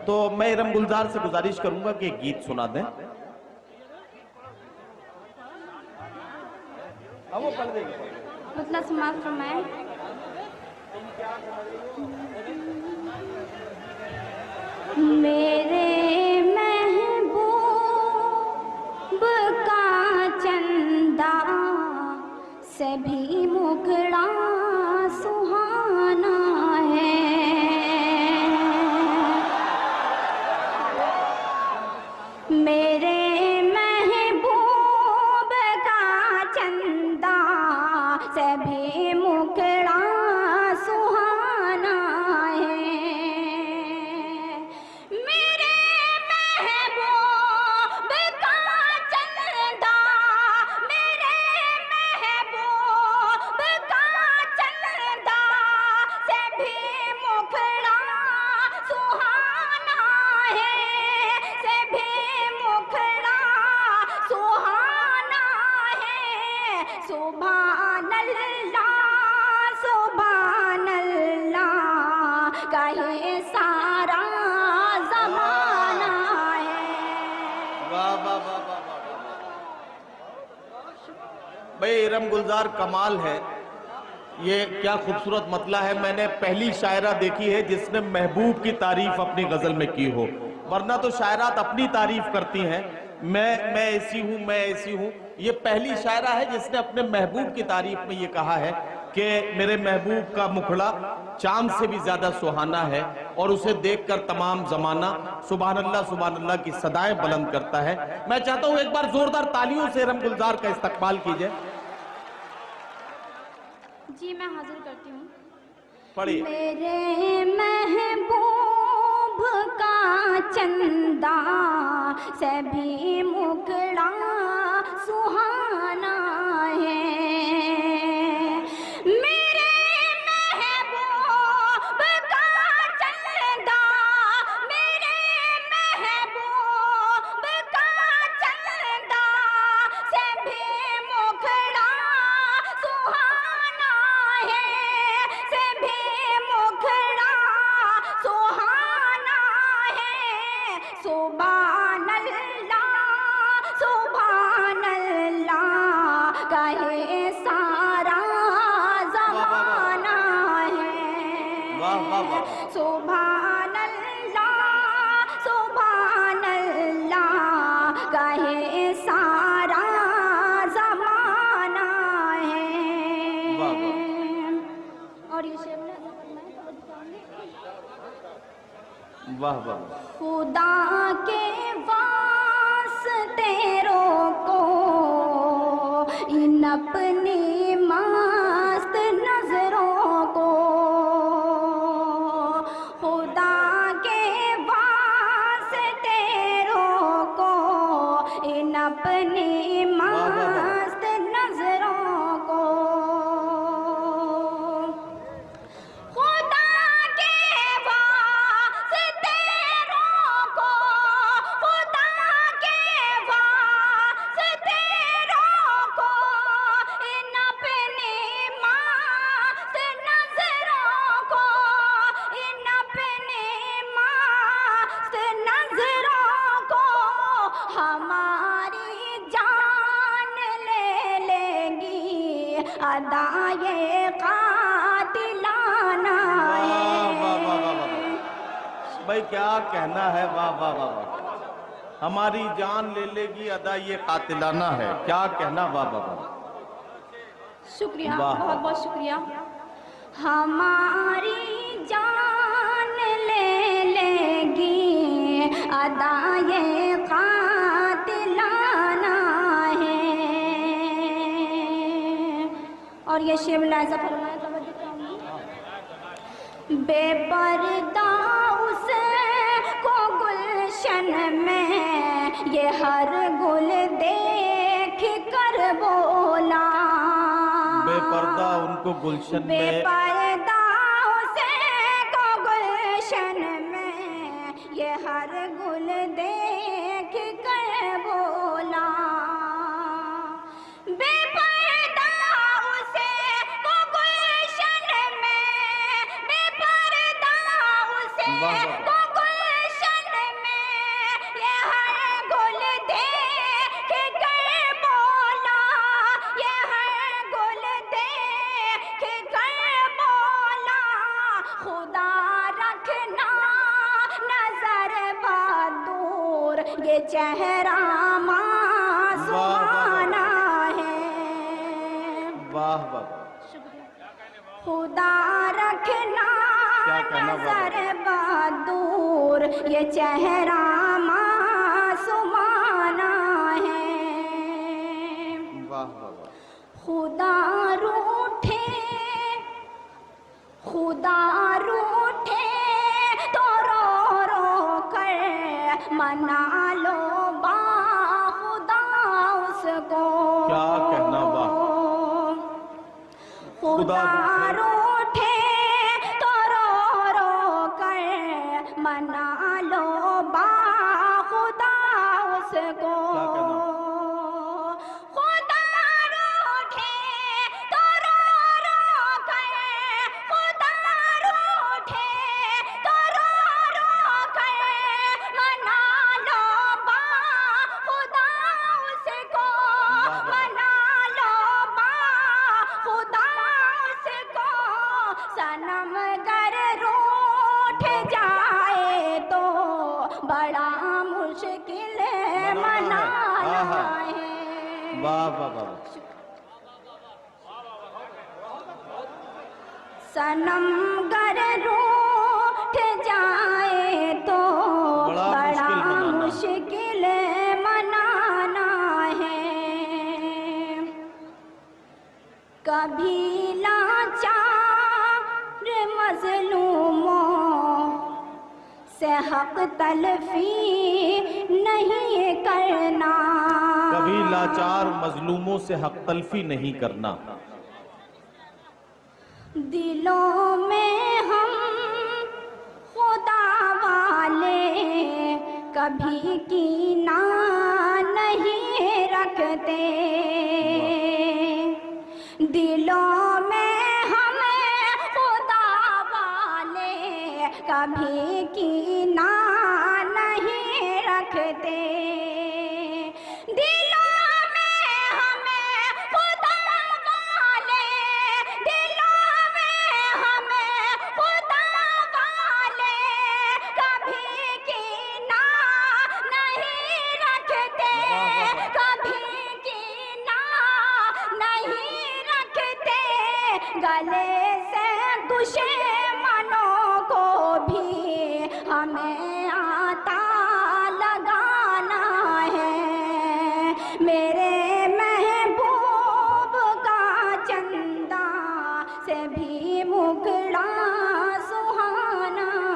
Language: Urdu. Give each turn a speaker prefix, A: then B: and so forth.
A: تو میں ارم گلزار سے گزارش کروں گا کہ ایک گیت سنا دیں.
B: مطلب سماعت فرمائیں. میرے محبوب کا چندہ سے بھی مکھڑا سہانا ہے. میرے محبوب کا چندہ سے بھی مکھڑا سہانا ہے. میرے محبوب کا چندہ، میرے محبوب کا چندہ سے بھی مکھڑا سہانا ہے، سے بھی مکھڑا سہانا ہے. سبحان اللہ سبحان اللہ کہے سارا زمانہ ہے.
A: واہ واہ واہ واہ واہ. بھئی ارم گلزار کمال ہے. یہ کیا خوبصورت مطلع ہے. میں نے پہلی شاعرہ دیکھی ہے جس نے محبوب کی تعریف اپنی غزل میں کی ہو، ورنہ تو شاعرات اپنی تعریف کرتی ہیں، میں ایسی ہوں، میں ایسی ہوں. یہ پہلی شاعرہ ہے جس نے اپنے محبوب کی تعریف میں یہ کہا ہے کہ میرے محبوب کا مکھڑا چاند سے بھی زیادہ سہانا ہے، اور اسے دیکھ کر تمام زمانہ سبحان اللہ کی صدائیں بلند کرتا ہے. میں چاہتا ہوں ایک بار زوردار تالیوں سے ارم گلزار کا استقبال کیجئے.
B: جی میں حاضر کرتی ہوں.
A: پڑھیے.
B: میرے محبوب کا چندہ سے بھی مکھڑا سہانا ہے. میرے محبوب کا چندہ، میرے محبوب کا چندہ سے بھی مکھڑا سہانا ہے، سے بھی مکھڑا سہانا ہے. سبحان اللہ سبحان اللہ کہے سارا زمانہ ہے.
A: واہ واہ واہ.
B: سبحان اللہ کہے سارا زمانہ ہے.
A: واہ واہ.
B: اور یہ شعر
A: واہ واہ.
B: خدا کے واسطے روکو ان اپنی مست نظروں کو. خدا کے واسطے روکو ان اپنی مست نظروں کو. خدا کے واسطے روکو، خدا کے واسطے روکو ان اپنی مست نظروں کو، ان اپنی مست نظروں کو. ہماری جان لے لے گی ادائے قاتلانہ ہے.
A: بھائی کیا کہنا ہے. واہ واہ واہ واہ. ہماری جان لے لے گی ادا یہ قاتلانہ ہے. کیا کہنا. واہ واہ واہ.
B: شکریہ،
A: واہ.
B: بہت بہت شکریہ. ہماری جان لے لے گی ادائے قاتلانہ ہے. اور یہ شعر ملاحظہ فرمائیں. توجہ چاہوں گی. بے پردہ اس کو گلشن میں یہ ہر گل دیکھ کر بولا.
A: بے پردہ ان کو گلشن
B: بے
A: میں،
B: پردہ اس کو گلشن میں یہ ہر گل دیکھ کر بولا. بے پردہ اس کو گلشن میں، بے پردہ اس کو گلشن یہ چہرہ معصومانہ ہے.
A: واہ واہ.
B: خدا رکھنا نظر بدور یہ چہرہ معصومانہ ہے.
A: واہ واہ.
B: خدا روٹھے تو رو رو کر منا لو با خدا اس کو.
A: کیا کہنا. واہ.
B: خدا روٹھے تو رو رو کر منا لو با خدا اس کو. خدا روٹھے تو رو رو کر خدا روٹھے تو رو رو کر منا لو با خدا اس کو. منا لو با خدا اس کو. صنم گر روٹھ جائے تو بڑا مشکل منانا ہے.
A: واہ واہ واہ.
B: صنم گر روٹھ جائے تو بڑا مشکل منانا ہے. کبھی لاچار مظلوموں سے حق تلفی نہیں کرنا.
A: کبھی لاچار مظلوموں سے حق تلفی نہیں کرنا.
B: دلوں میں ہم خدا والے کبھی کینہ نہیں رکھتے. دلوں میں ہم خدا والے کبھی کینہ نہیں رکھتے. دلوں میں ہمیں خدا والے دلوں میں ہمیں خدا والے کبھی کینہ نہیں رکھتے. کبھی کینہ نہیں رکھتے. گلے سے دشمنوں کو بھی ہمیں آتا لگانا ہے. میرے محبوب کا چندہ سے بھی مک